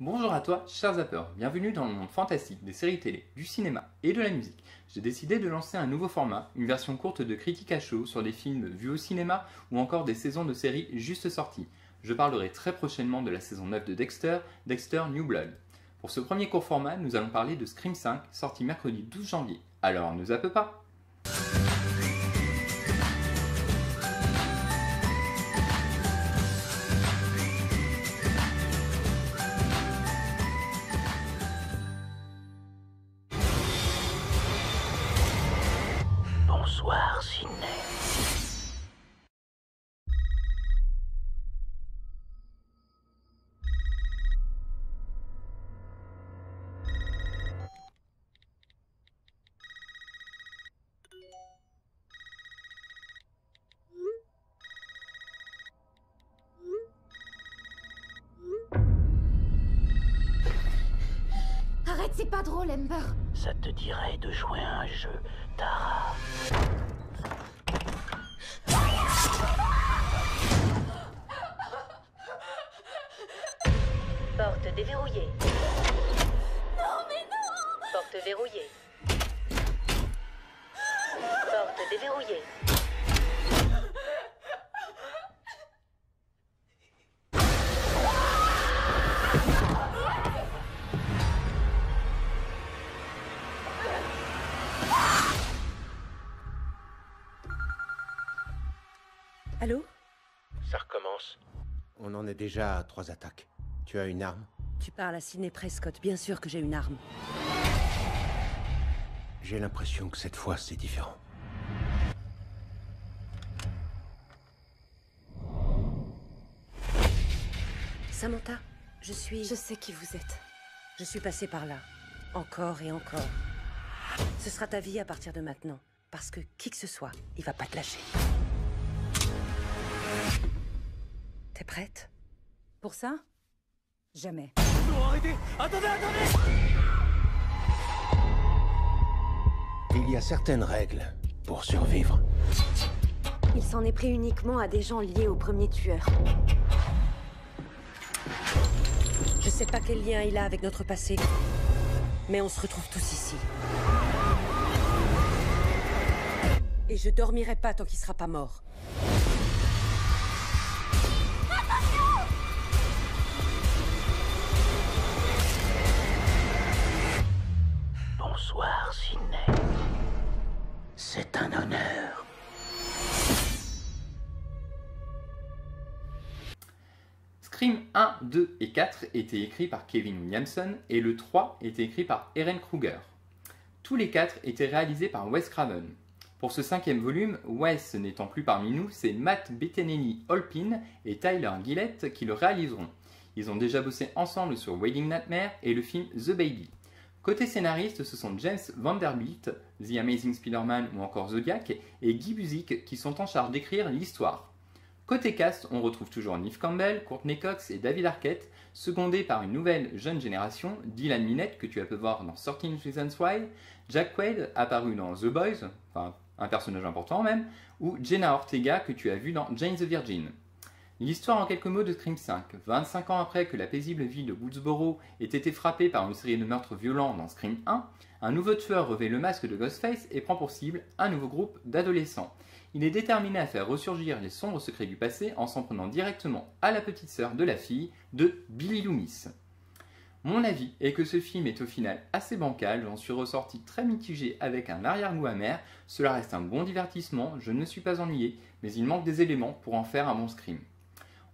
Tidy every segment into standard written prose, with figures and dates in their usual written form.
Bonjour à toi, cher Zapper, bienvenue dans le monde fantastique des séries télé, du cinéma et de la musique. J'ai décidé de lancer un nouveau format, une version courte de critique à chaud sur des films vus au cinéma ou encore des saisons de séries juste sorties. Je parlerai très prochainement de la saison 9 de Dexter, Dexter New Blood. Pour ce premier court format, nous allons parler de Scream 5, sorti mercredi 12 janvier. Alors ne zappe pas! Bonsoir, Sydney. Arrête, c'est pas drôle, Amber. Ça te dirait de jouer à un jeu, Tara? Porte déverrouillée. Non, mais non! Porte verrouillée. Porte déverrouillée. Allô? Ça recommence. On en est déjà à 3 attaques. Tu as une arme? Tu parles à Sidney Prescott, bien sûr que j'ai une arme. J'ai l'impression que cette fois, c'est différent. Samantha, je sais qui vous êtes. Je suis passée par là. Encore et encore. Ce sera ta vie à partir de maintenant. Parce que qui que ce soit, il va pas te lâcher. T'es prête? Pour ça? Jamais. Non, arrêtez! Attendez! Il y a certaines règles pour survivre. Il s'en est pris uniquement à des gens liés au premier tueur. Je sais pas quel lien il a avec notre passé. Mais on se retrouve tous ici. Et je dormirai pas tant qu'il sera pas mort. Bonsoir, Sydney. C'est un honneur. Scream 1, 2 et 4 étaient écrits par Kevin Williamson et le 3 était écrit par Erin Kruger. Tous les 4 étaient réalisés par Wes Craven. Pour ce 5e volume, Wes n'étant plus parmi nous, c'est Matt Bettinelli-Holpin et Tyler Gillett qui le réaliseront. Ils ont déjà bossé ensemble sur Wedding Nightmare et le film The Baby. Côté scénariste, ce sont James Vanderbilt, The Amazing Spider-Man ou encore Zodiac, et Guy Busick qui sont en charge d'écrire l'histoire. Côté cast, on retrouve toujours Neve Campbell, Courtney Cox et David Arquette, secondés par une nouvelle jeune génération, Dylan Minnette que tu as pu voir dans 13 Reasons Why, Jack Quaid apparu dans The Boys, enfin un personnage important même, ou Jenna Ortega que tu as vu dans Jane the Virgin. L'histoire en quelques mots de Scream 5. 25 ans après que la paisible ville de Woodsboro ait été frappée par une série de meurtres violents dans Scream 1, un nouveau tueur revêt le masque de Ghostface et prend pour cible un nouveau groupe d'adolescents. Il est déterminé à faire ressurgir les sombres secrets du passé en s'en prenant directement à la petite sœur de la fille de Billy Loomis. Mon avis est que ce film est au final assez bancal, j'en suis ressorti très mitigé avec un arrière-goût amer, cela reste un bon divertissement, je ne suis pas ennuyé, mais il manque des éléments pour en faire un bon Scream.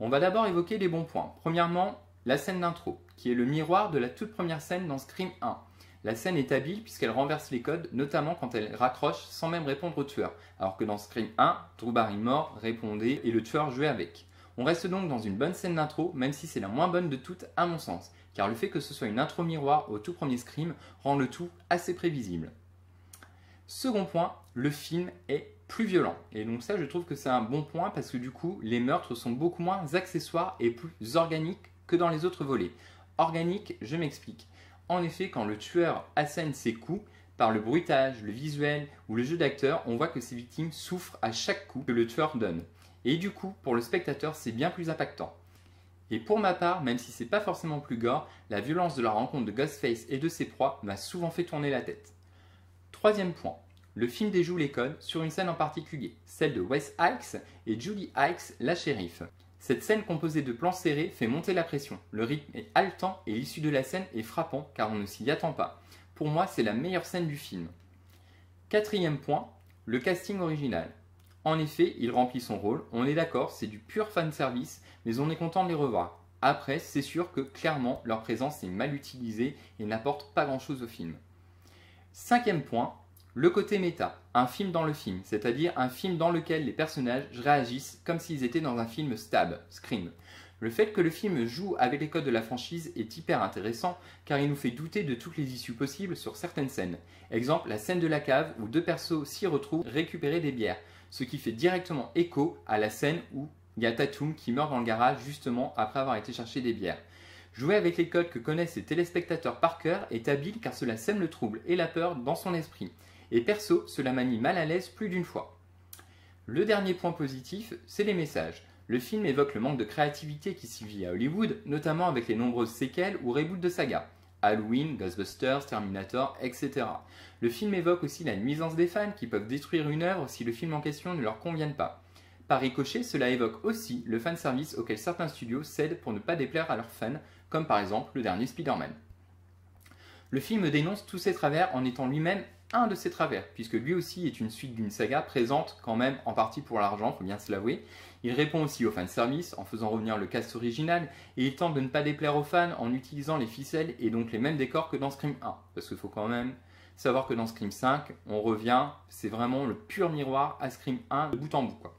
On va d'abord évoquer les bons points. Premièrement, la scène d'intro, qui est le miroir de la toute première scène dans Scream 1. La scène est habile puisqu'elle renverse les codes, notamment quand elle raccroche sans même répondre au tueur, alors que dans Scream 1, Drew Barrymore répondait et le tueur jouait avec. On reste donc dans une bonne scène d'intro, même si c'est la moins bonne de toutes à mon sens, car le fait que ce soit une intro miroir au tout premier Scream rend le tout assez prévisible. Second point, le film est plus violent. Et donc ça, je trouve que c'est un bon point parce que du coup, les meurtres sont beaucoup moins accessoires et plus organiques que dans les autres volets. Organique, je m'explique. En effet, quand le tueur assène ses coups, par le bruitage, le visuel ou le jeu d'acteur, on voit que ses victimes souffrent à chaque coup que le tueur donne. Et du coup, pour le spectateur, c'est bien plus impactant. Et pour ma part, même si c'est pas forcément plus gore, la violence de la rencontre de Ghostface et de ses proies m'a souvent fait tourner la tête. Troisième point, le film déjoue les codes sur une scène en particulier, celle de Wes Hikes et Julie Hikes, la shérif. Cette scène composée de plans serrés fait monter la pression, le rythme est haletant et l'issue de la scène est frappant car on ne s'y attend pas. Pour moi, c'est la meilleure scène du film. Quatrième point, le casting original. En effet, il remplit son rôle, on est d'accord, c'est du pur fanservice, mais on est content de les revoir. Après, c'est sûr que clairement, leur présence est mal utilisée et n'apporte pas grand-chose au film. Cinquième point, le côté méta, un film dans le film, c'est-à-dire un film dans lequel les personnages réagissent comme s'ils étaient dans un film Stab, Scream. Le fait que le film joue avec les codes de la franchise est hyper intéressant car il nous fait douter de toutes les issues possibles sur certaines scènes. Exemple, la scène de la cave où deux persos s'y retrouvent récupérer des bières, ce qui fait directement écho à la scène où il y a Tatum qui meurt dans le garage justement après avoir été chercher des bières. Jouer avec les codes que connaissent les téléspectateurs par cœur est habile car cela sème le trouble et la peur dans son esprit. Et perso, cela m'a mis mal à l'aise plus d'une fois. Le dernier point positif, c'est les messages. Le film évoque le manque de créativité qui s'y vit à Hollywood, notamment avec les nombreuses séquelles ou reboots de sagas. Halloween, Ghostbusters, Terminator, etc. Le film évoque aussi la nuisance des fans qui peuvent détruire une œuvre si le film en question ne leur convient pas. Par ricochet, cela évoque aussi le fanservice auquel certains studios cèdent pour ne pas déplaire à leurs fans, comme par exemple le dernier Spider-Man. Le film dénonce tous ces travers en étant lui-même un de ces travers, puisque lui aussi est une suite d'une saga présente quand même en partie pour l'argent, faut bien se l'avouer. Il répond aussi au fanservice en faisant revenir le cast original, et il tente de ne pas déplaire aux fans en utilisant les ficelles et donc les mêmes décors que dans Scream 1, parce qu'il faut quand même savoir que dans Scream 5, on revient, c'est vraiment le pur miroir à Scream 1 de bout en bout, quoi.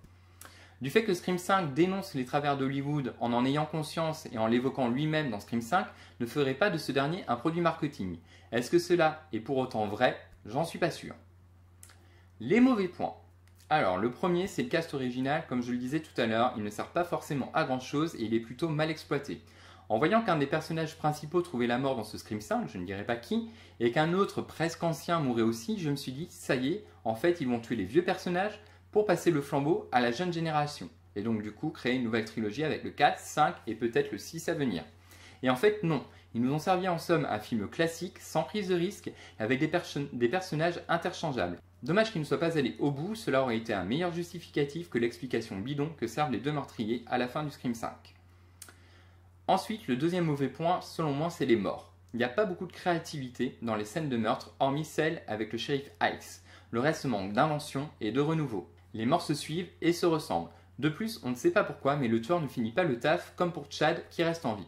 Du fait que Scream 5 dénonce les travers d'Hollywood en ayant conscience et en l'évoquant lui-même dans Scream 5, ne ferait pas de ce dernier un produit marketing. Est-ce que cela est pour autant vrai ? J'en suis pas sûr. Les mauvais points. Alors, le premier, c'est le cast original. Comme je le disais tout à l'heure, il ne sert pas forcément à grand chose et il est plutôt mal exploité. En voyant qu'un des personnages principaux trouvait la mort dans ce Scream 5, je ne dirais pas qui, et qu'un autre presque ancien mourait aussi, je me suis dit, ça y est, en fait, ils vont tuer les vieux personnages pour passer le flambeau à la jeune génération. Et donc, du coup, créer une nouvelle trilogie avec le 4, 5 et peut-être le 6 à venir. Et en fait, non. Ils nous ont servi en somme un film classique, sans prise de risque, avec des personnages interchangeables. Dommage qu'ils ne soient pas allés au bout, cela aurait été un meilleur justificatif que l'explication bidon que servent les deux meurtriers à la fin du Scream 5. Ensuite, le deuxième mauvais point, selon moi, c'est les morts. Il n'y a pas beaucoup de créativité dans les scènes de meurtre, hormis celle avec le shérif Hikes. Le reste manque d'invention et de renouveau. Les morts se suivent et se ressemblent. De plus, on ne sait pas pourquoi, mais le tueur ne finit pas le taf, comme pour Chad qui reste en vie.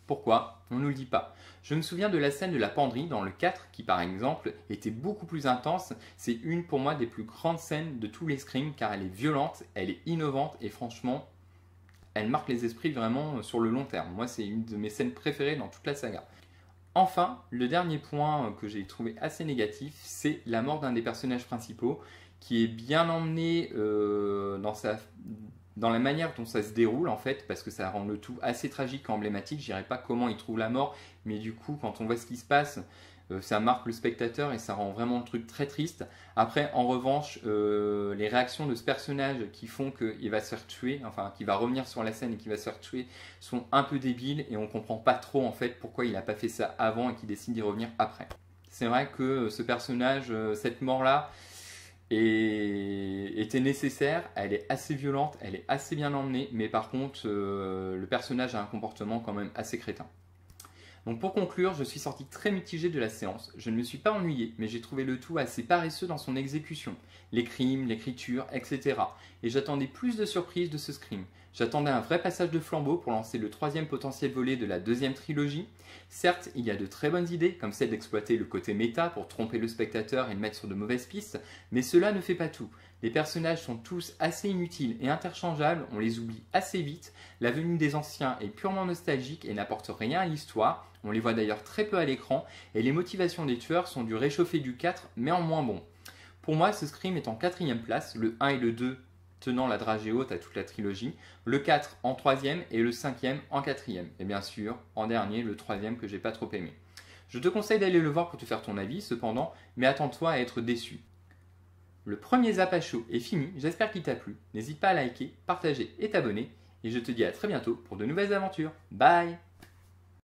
Pourquoi ? On ne nous le dit pas. Je me souviens de la scène de la penderie dans le 4 qui par exemple était beaucoup plus intense. C'est une pour moi des plus grandes scènes de tous les Scream car elle est violente, elle est innovante et franchement elle marque les esprits vraiment sur le long terme. Moi c'est une de mes scènes préférées dans toute la saga. Enfin, le dernier point que j'ai trouvé assez négatif, c'est la mort d'un des personnages principaux qui est bien emmené dans la manière dont ça se déroule en fait, parce que ça rend le tout assez tragique et emblématique. Je dirais pas comment il trouve la mort, mais du coup quand on voit ce qui se passe, ça marque le spectateur et ça rend vraiment le truc très triste. Après en revanche, les réactions de ce personnage qui font qu'il va se faire tuer, enfin qui va revenir sur la scène et qui va se faire tuer, sont un peu débiles et on comprend pas trop en fait pourquoi il a pas fait ça avant et qu'il décide d'y revenir après. C'est vrai que ce personnage, cette mort là, était nécessaire, elle est assez violente, elle est assez bien emmenée, mais par contre le personnage a un comportement quand même assez crétin. Donc pour conclure, je suis sorti très mitigé de la séance, je ne me suis pas ennuyé, mais j'ai trouvé le tout assez paresseux dans son exécution, les crimes, l'écriture, etc. Et j'attendais plus de surprises de ce Scream. J'attendais un vrai passage de flambeau pour lancer le troisième potentiel volet de la deuxième trilogie. Certes, il y a de très bonnes idées, comme celle d'exploiter le côté méta pour tromper le spectateur et le mettre sur de mauvaises pistes, mais cela ne fait pas tout. Les personnages sont tous assez inutiles et interchangeables, on les oublie assez vite, la venue des anciens est purement nostalgique et n'apporte rien à l'histoire, on les voit d'ailleurs très peu à l'écran, et les motivations des tueurs sont du réchauffé du 4, mais en moins bon. Pour moi, ce Scream est en 4e place, le 1 et le 2 tenant la dragée haute à toute la trilogie, le 4 en 3e et le 5e en 4e. Et bien sûr, en dernier, le 3e que j'ai pas trop aimé. Je te conseille d'aller le voir pour te faire ton avis, cependant, mais attends-toi à être déçu. Le premier Zap à chaud est fini, j'espère qu'il t'a plu. N'hésite pas à liker, partager et t'abonner. et je te dis à très bientôt pour de nouvelles aventures. Bye!